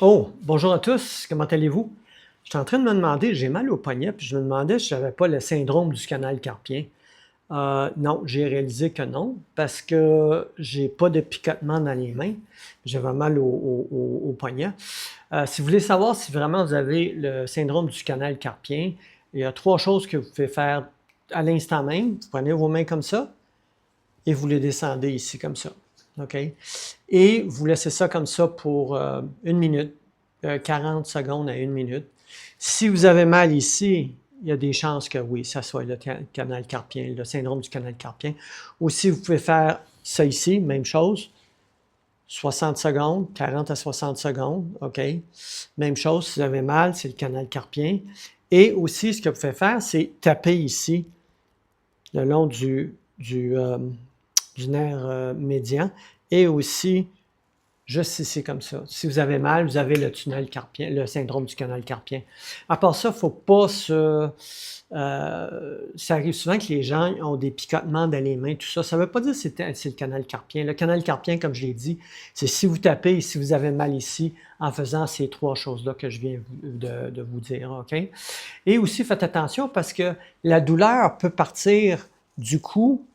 Oh, bonjour à tous, comment allez-vous? J'étais en train de me demander, j'ai mal au poignet, puis je me demandais si j'avais pas le syndrome du canal carpien. Non, j'ai réalisé que non, parce que j'ai pas de picotement dans les mains. J'avais mal au poignet. Si vous voulez savoir si vraiment vous avez le syndrome du canal carpien, il y a trois choses que vous pouvez faire à l'instant même. Vous prenez vos mains comme ça et vous les descendez ici comme ça. OK? Et vous laissez ça comme ça pour une minute, 40 secondes à une minute. Si vous avez mal ici, il y a des chances que oui, ça soit le canal carpien, le syndrome du canal carpien. Aussi, vous pouvez faire ça ici, même chose. 60 secondes, 40 à 60 secondes, OK? Même chose, si vous avez mal, c'est le canal carpien. Et aussi, ce que vous pouvez faire, c'est taper ici, le long du nerf médian, et aussi juste ici comme ça. Si vous avez mal, vous avez le tunnel carpien, le syndrome du canal carpien. À part ça, il ne faut pas se... ça arrive souvent que les gens ont des picotements dans les mains, tout ça. Ça ne veut pas dire que c'est le canal carpien. Le canal carpien, comme je l'ai dit, c'est si vous tapez et si vous avez mal ici en faisant ces trois choses-là que je viens de vous dire. OK? Et aussi, faites attention parce que la douleur peut partir du cou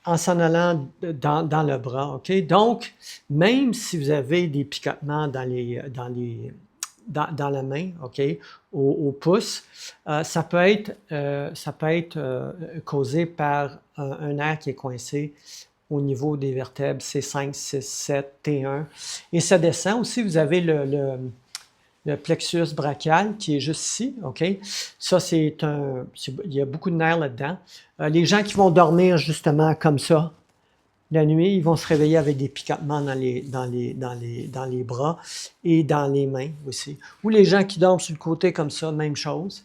en s'en allant dans le bras. OK? Donc, même si vous avez des picotements dans la main, OK, au pouce, ça peut être causé par un nerf qui est coincé au niveau des vertèbres C5, C7, T1. Et ça descend aussi, vous avez le plexus brachial qui est juste ici, OK? Ça, il y a beaucoup de nerfs là-dedans. Les gens qui vont dormir justement comme ça, la nuit, ils vont se réveiller avec des picotements dans les bras et dans les mains aussi. Ou les gens qui dorment sur le côté comme ça, même chose.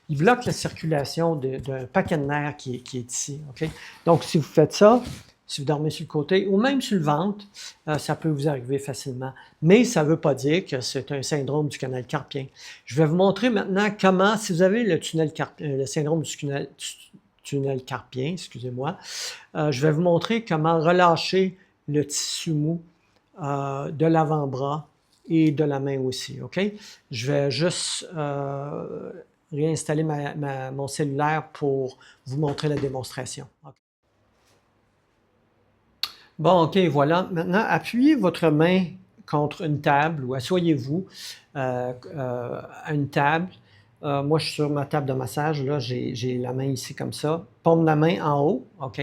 Ils bloquent la circulation d'un paquet de nerfs qui est ici, OK? Donc, si vous faites ça, si vous dormez sur le côté ou même sur le ventre, ça peut vous arriver facilement. Mais ça ne veut pas dire que c'est un syndrome du canal carpien. Je vais vous montrer maintenant comment, si vous avez le syndrome du tunnel carpien, excusez-moi, je vais vous montrer comment relâcher le tissu mou de l'avant-bras et de la main aussi, OK? Je vais juste réinstaller mon cellulaire pour vous montrer la démonstration. Okay. Bon, OK, voilà. Maintenant, appuyez votre main contre une table ou asseyez-vous à une table. Moi, je suis sur ma table de massage. Là, j'ai la main ici comme ça. Paume de la main en haut, OK?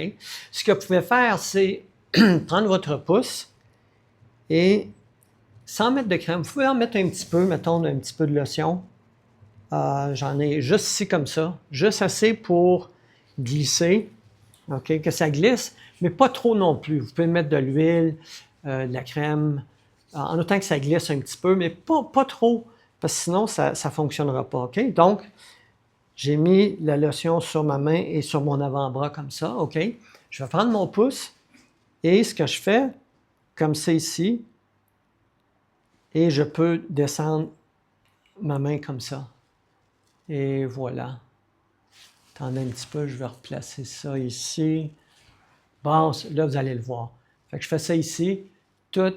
Ce que vous pouvez faire, c'est prendre votre pouce et sans mettre de crème, vous pouvez en mettre un petit peu, mettons un petit peu de lotion. J'en ai juste ici comme ça, juste assez pour glisser. OK, que ça glisse, mais pas trop non plus. Vous pouvez mettre de l'huile, de la crème, en autant que ça glisse un petit peu, mais pas trop, parce que sinon, ça ne fonctionnera pas. OK? Donc, j'ai mis la lotion sur ma main et sur mon avant-bras comme ça. OK? Je vais prendre mon pouce et ce que je fais, comme c'est ici, et je peux descendre ma main comme ça. Et voilà. Attendez un petit peu, je vais replacer ça ici. Bon, là, vous allez le voir. Fait que je fais ça ici, tout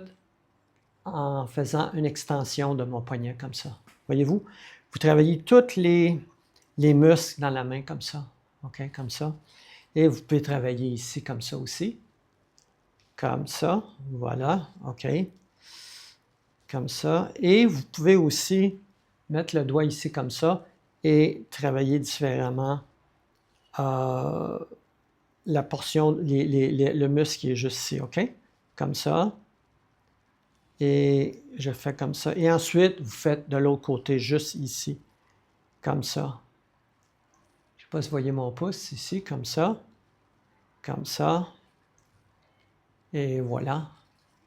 en faisant une extension de mon poignet comme ça. Voyez-vous? Vous travaillez tous les muscles dans la main comme ça. OK? Comme ça. Et vous pouvez travailler ici comme ça aussi. Comme ça. Voilà. OK. Comme ça. Et vous pouvez aussi mettre le doigt ici comme ça et travailler différemment la portion, le muscle qui est juste ici. OK? Comme ça. Et je fais comme ça. Et ensuite, vous faites de l'autre côté, juste ici, comme ça. Je ne sais pas si vous voyez mon pouce ici, comme ça, et voilà,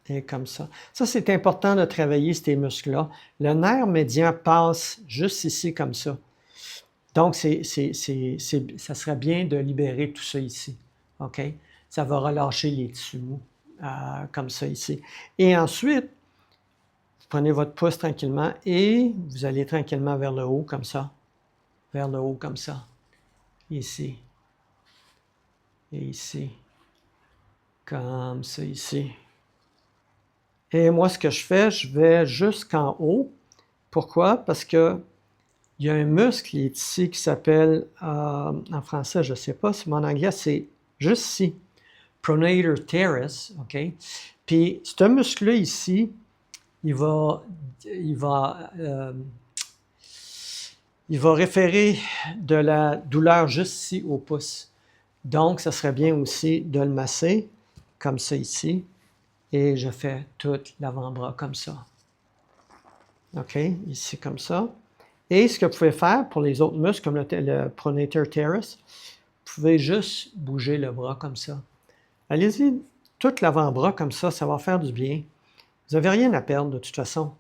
et comme ça. Ça, c'est important de travailler ces muscles-là. Le nerf médian passe juste ici, comme ça. Donc, ça serait bien de libérer tout ça ici. OK? Ça va relâcher les tissus mous, comme ça ici. Et ensuite, vous prenez votre pouce tranquillement et vous allez tranquillement vers le haut comme ça. Vers le haut comme ça. Ici. Et ici. Comme ça ici. Et moi, ce que je fais, je vais jusqu'en haut. Pourquoi? Parce que il y a un muscle qui est ici qui s'appelle, en français, je ne sais pas, mais en anglais, c'est juste ici, pronator teres, OK? Puis, ce muscle-là ici, il va référer de la douleur juste ici au pouce. Donc, ça serait bien aussi de le masser, comme ça ici, et je fais tout l'avant-bras comme ça. OK? Ici, comme ça. Et ce que vous pouvez faire pour les autres muscles, comme le pronator teres, vous pouvez juste bouger le bras comme ça. Allez-y, tout l'avant-bras comme ça va faire du bien. Vous n'avez rien à perdre de toute façon.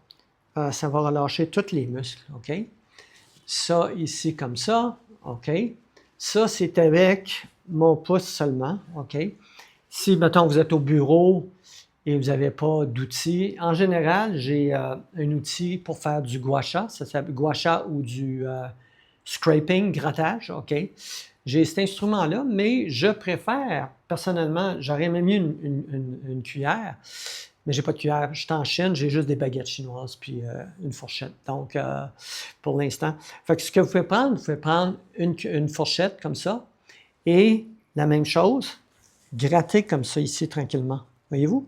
Ça va relâcher tous les muscles, OK? Ça ici comme ça, OK? Ça, c'est avec mon pouce seulement, OK? Si, mettons, vous êtes au bureau et vous n'avez pas d'outils, en général, j'ai un outil pour faire du gua sha, ça s'appelle gua sha ou du scraping, grattage, OK? J'ai cet instrument-là, mais je préfère, personnellement, j'aurais même mis une cuillère, mais j'ai pas de cuillère. Je suis en Chine, j'ai juste des baguettes chinoises puis une fourchette. Donc, pour l'instant. Fait que ce que vous pouvez prendre une fourchette comme ça et la même chose, gratter comme ça ici tranquillement. Voyez-vous?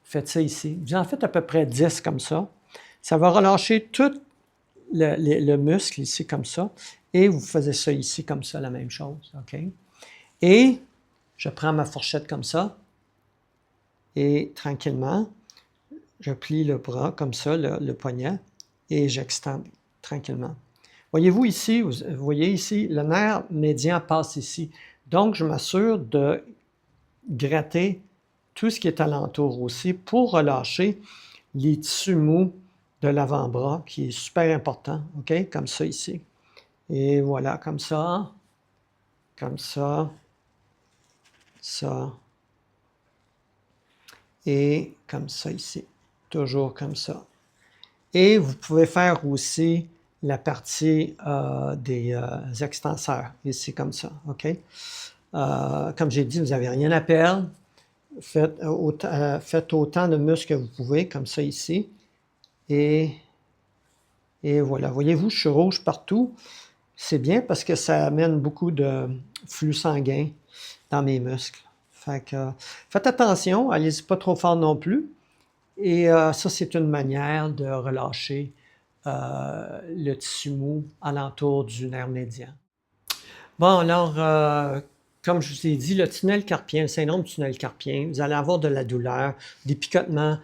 Faites ça ici. Vous en faites à peu près 10 comme ça. Ça va relâcher tout le muscle ici comme ça. Et vous faisiez ça ici comme ça, la même chose. OK? Et je prends ma fourchette comme ça. Et tranquillement, je plie le bras comme ça, le poignet, et j'extends tranquillement. Voyez-vous ici, vous voyez ici, le nerf médian passe ici. Donc, je m'assure de gratter tout ce qui est alentour aussi pour relâcher les tissus mous de l'avant-bras, qui est super important, OK? Comme ça ici. Et voilà, comme ça, ça, et comme ça ici. Toujours comme ça. Et vous pouvez faire aussi la partie des extenseurs, ici comme ça, OK? Comme j'ai dit, vous n'avez rien à perdre. Faites autant de muscles que vous pouvez, comme ça ici. Et voilà. Voyez-vous, je suis rouge partout. C'est bien parce que ça amène beaucoup de flux sanguin dans mes muscles. Fait que, faites attention, allez-y pas trop fort non plus. Et ça, c'est une manière de relâcher le tissu mou alentour du nerf médian. Bon, alors, comme je vous ai dit, le tunnel carpien, le syndrome du tunnel carpien, vous allez avoir de la douleur, des picotements,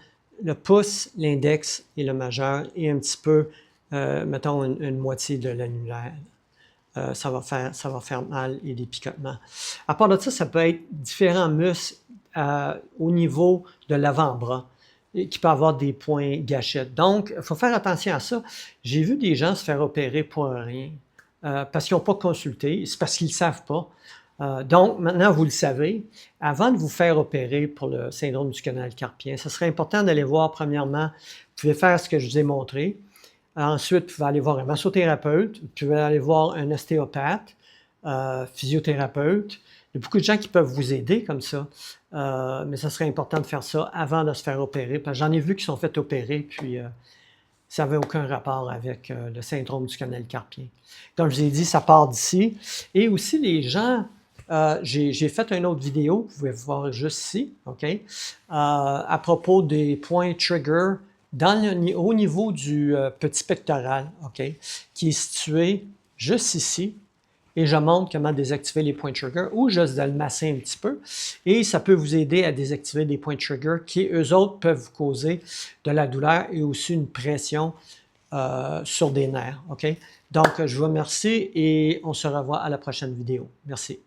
le pouce, l'index et le majeur, et un petit peu, mettons, une moitié de l'annulaire. Ça va faire mal et des picotements. À part de ça, ça peut être différents muscles au niveau de l'avant-bras qui peut avoir des points gâchettes. Donc, il faut faire attention à ça. J'ai vu des gens se faire opérer pour rien parce qu'ils n'ont pas consulté, c'est parce qu'ils ne savent pas. Donc, maintenant, vous le savez. Avant de vous faire opérer pour le syndrome du canal carpien, ce serait important d'aller voir, premièrement, vous pouvez faire ce que je vous ai montré. Ensuite, vous pouvez aller voir un massothérapeute, vous pouvez aller voir un ostéopathe, physiothérapeute. Il y a beaucoup de gens qui peuvent vous aider comme ça, mais ça serait important de faire ça avant de se faire opérer, parce que j'en ai vu qui sont fait opérer, puis ça n'avait aucun rapport avec le syndrome du canal carpien. Comme je vous ai dit, ça part d'ici. Et aussi, les gens, j'ai fait une autre vidéo, vous pouvez voir juste ici, OK, à propos des points trigger au niveau du petit pectoral, OK, qui est situé juste ici. Et je montre comment désactiver les points trigger ou juste de le masser un petit peu. Et ça peut vous aider à désactiver des points trigger qui, eux autres, peuvent vous causer de la douleur et aussi une pression sur des nerfs. OK? Donc, je vous remercie et on se revoit à la prochaine vidéo. Merci.